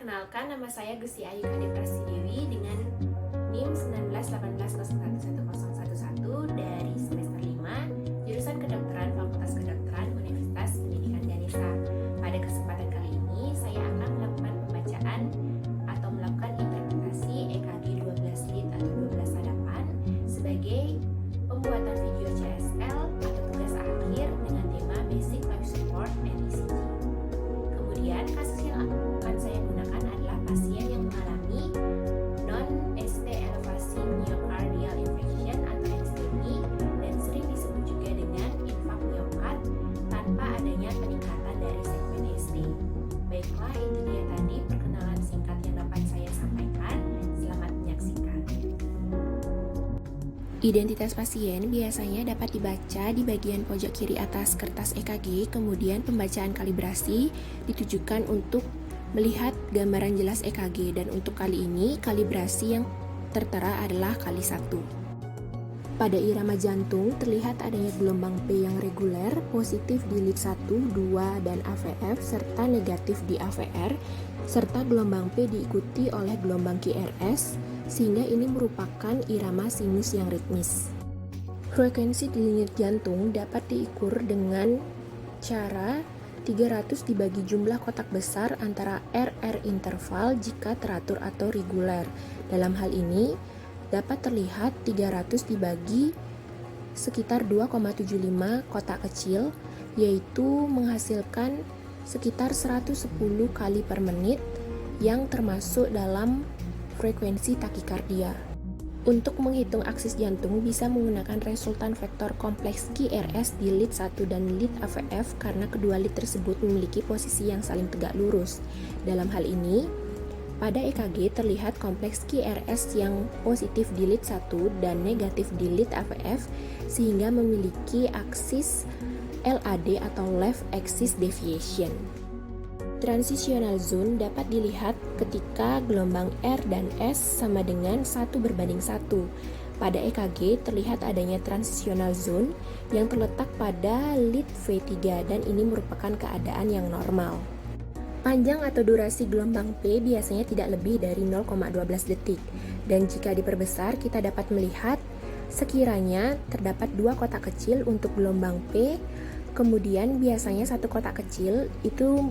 Perkenalkan, nama saya Gusti Ayu Kadek Prasidewi dengan NIM 1918011111 dari semester 5, jurusan Kedokteran Fakultas Kedokteran Universitas Pendidikan Ganesha. Pada kesempatan kali ini, saya akan melakukan pembacaan atau melakukan interpretasi EKG 12 lead atau 12 sadapan sebagai pembuatan video CSL atau tugas akhir dengan tema Basic Life Support and ECG. Kemudian, kasus yang akan saya gunakan adalah pasien yang mengalami non-ST elevasi myocardial infarction atau NSTMI dan sering disebut juga dengan infak miokard tanpa adanya peningkatan dari segmen ST. Baiklah, itu dia tadi perkenalan singkat yang dapat saya sampaikan. Selamat menyaksikan. Identitas pasien biasanya dapat dibaca di bagian pojok kiri atas kertas EKG, kemudian pembacaan kalibrasi ditujukan untuk melihat gambaran jelas EKG, dan untuk kali ini kalibrasi yang tertera adalah kali 1. Pada irama jantung terlihat adanya gelombang P yang reguler, positif di lead 1, 2, dan AVF, serta negatif di AVR, serta gelombang P diikuti oleh gelombang QRS, sehingga ini merupakan irama sinus yang ritmis. Frekuensi di denyut jantung dapat diukur dengan cara 300 dibagi jumlah kotak besar antara RR interval jika teratur atau reguler. Dalam hal ini, dapat terlihat 300 dibagi sekitar 2,75 kotak kecil, yaitu menghasilkan sekitar 110 kali per menit yang termasuk dalam frekuensi takikardia. Untuk menghitung aksis jantung bisa menggunakan resultan vektor kompleks QRS di lead 1 dan lead AVF karena kedua lead tersebut memiliki posisi yang saling tegak lurus. Dalam hal ini, pada EKG terlihat kompleks QRS yang positif di lead 1 dan negatif di lead AVF sehingga memiliki aksis LAD atau left axis deviation. Transitional zone dapat dilihat ketika gelombang R dan S sama dengan 1:1. Pada EKG terlihat adanya transitional zone yang terletak pada lead V3 dan ini merupakan keadaan yang normal. Panjang atau durasi gelombang P biasanya tidak lebih dari 0,12 detik dan jika diperbesar kita dapat melihat sekiranya terdapat dua kotak kecil untuk gelombang P, kemudian biasanya satu kotak kecil itu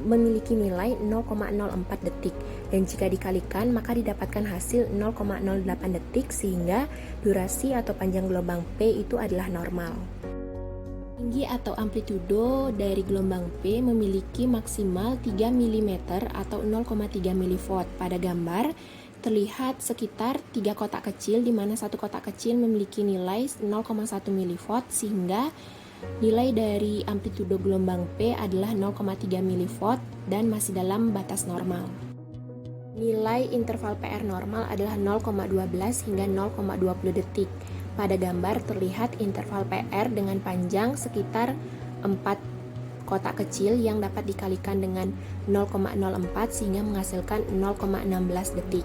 memiliki nilai 0,04 detik dan jika dikalikan maka didapatkan hasil 0,08 detik sehingga durasi atau panjang gelombang P itu adalah normal. Tinggi atau amplitudo dari gelombang P memiliki maksimal 3 mm atau 0,3 mV. Pada gambar terlihat sekitar 3 kotak kecil di mana satu kotak kecil memiliki nilai 0,1 mV sehingga nilai dari amplitudo gelombang P adalah 0,3 mV dan masih dalam batas normal. Nilai interval PR normal adalah 0,12 hingga 0,20 detik. Pada gambar terlihat interval PR dengan panjang sekitar 4 kotak kecil yang dapat dikalikan dengan 0,04 sehingga menghasilkan 0,16 detik.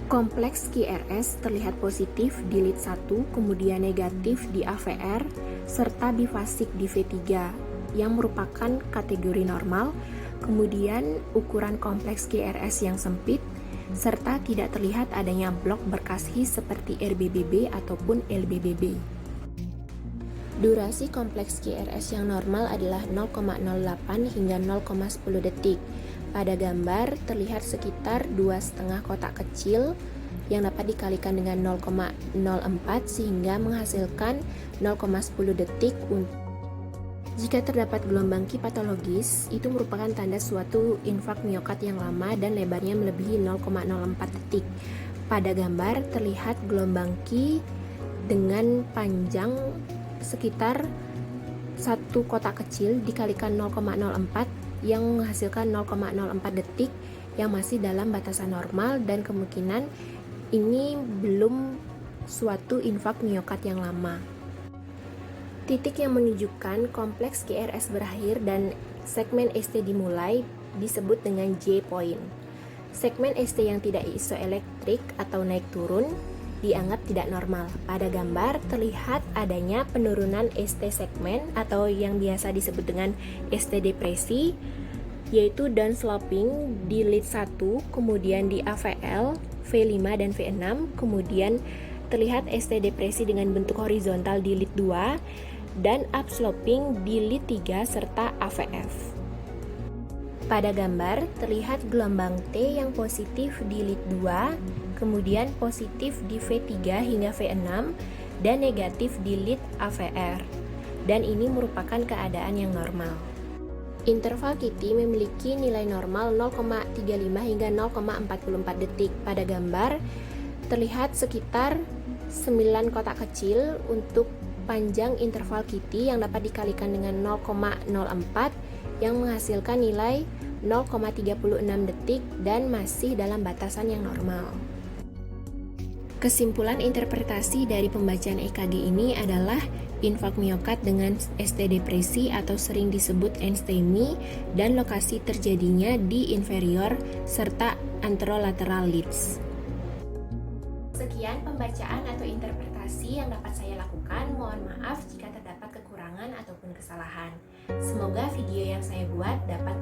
Kompleks QRS terlihat positif di lead 1, kemudian negatif di AVR, serta bifasik di V3 yang merupakan kategori normal, kemudian ukuran kompleks QRS yang sempit, serta tidak terlihat adanya blok berkas his seperti RBBB ataupun LBBB. Durasi kompleks QRS yang normal adalah 0,08 hingga 0,10 detik. Pada gambar terlihat sekitar 2,5 kotak kecil yang dapat dikalikan dengan 0,04 sehingga menghasilkan 0,10 detik. Jika terdapat gelombang Q patologis, itu merupakan tanda suatu infak miokard yang lama dan lebarnya melebihi 0,04 detik. Pada gambar terlihat gelombang Q dengan panjang sekitar satu kotak kecil dikalikan 0,04 yang menghasilkan 0,04 detik yang masih dalam batasan normal dan kemungkinan ini belum suatu infak miokard yang lama. Titik yang menunjukkan kompleks QRS berakhir dan segmen ST dimulai disebut dengan J point. Segmen ST yang tidak isoelektrik atau naik turun dianggap tidak normal. Pada gambar terlihat adanya penurunan ST segmen atau yang biasa disebut dengan ST depresi yaitu downsloping di lead 1, kemudian di AVL, V5 dan V6, kemudian terlihat ST depresi dengan bentuk horizontal di lead 2, dan upsloping di lead 3 serta AVF. Pada gambar, terlihat gelombang T yang positif di lead 2, kemudian positif di V3 hingga V6, dan negatif di lead AVR. Dan ini merupakan keadaan yang normal. Interval QT memiliki nilai normal 0,35 hingga 0,44 detik. Pada gambar, terlihat sekitar 9 kotak kecil untuk panjang interval QT yang dapat dikalikan dengan 0,04 yang menghasilkan nilai 0,36 detik dan masih dalam batasan yang normal. Kesimpulan interpretasi dari pembacaan EKG ini adalah infark miokard dengan ST depresi atau sering disebut enstemi dan lokasi terjadinya di inferior serta anterolateral leads. Sekian pembacaan atau interpretasi yang dapat saya lakukan. Mohon maaf jika terdapat kekurangan ataupun kesalahan. Semoga video yang saya buat dapat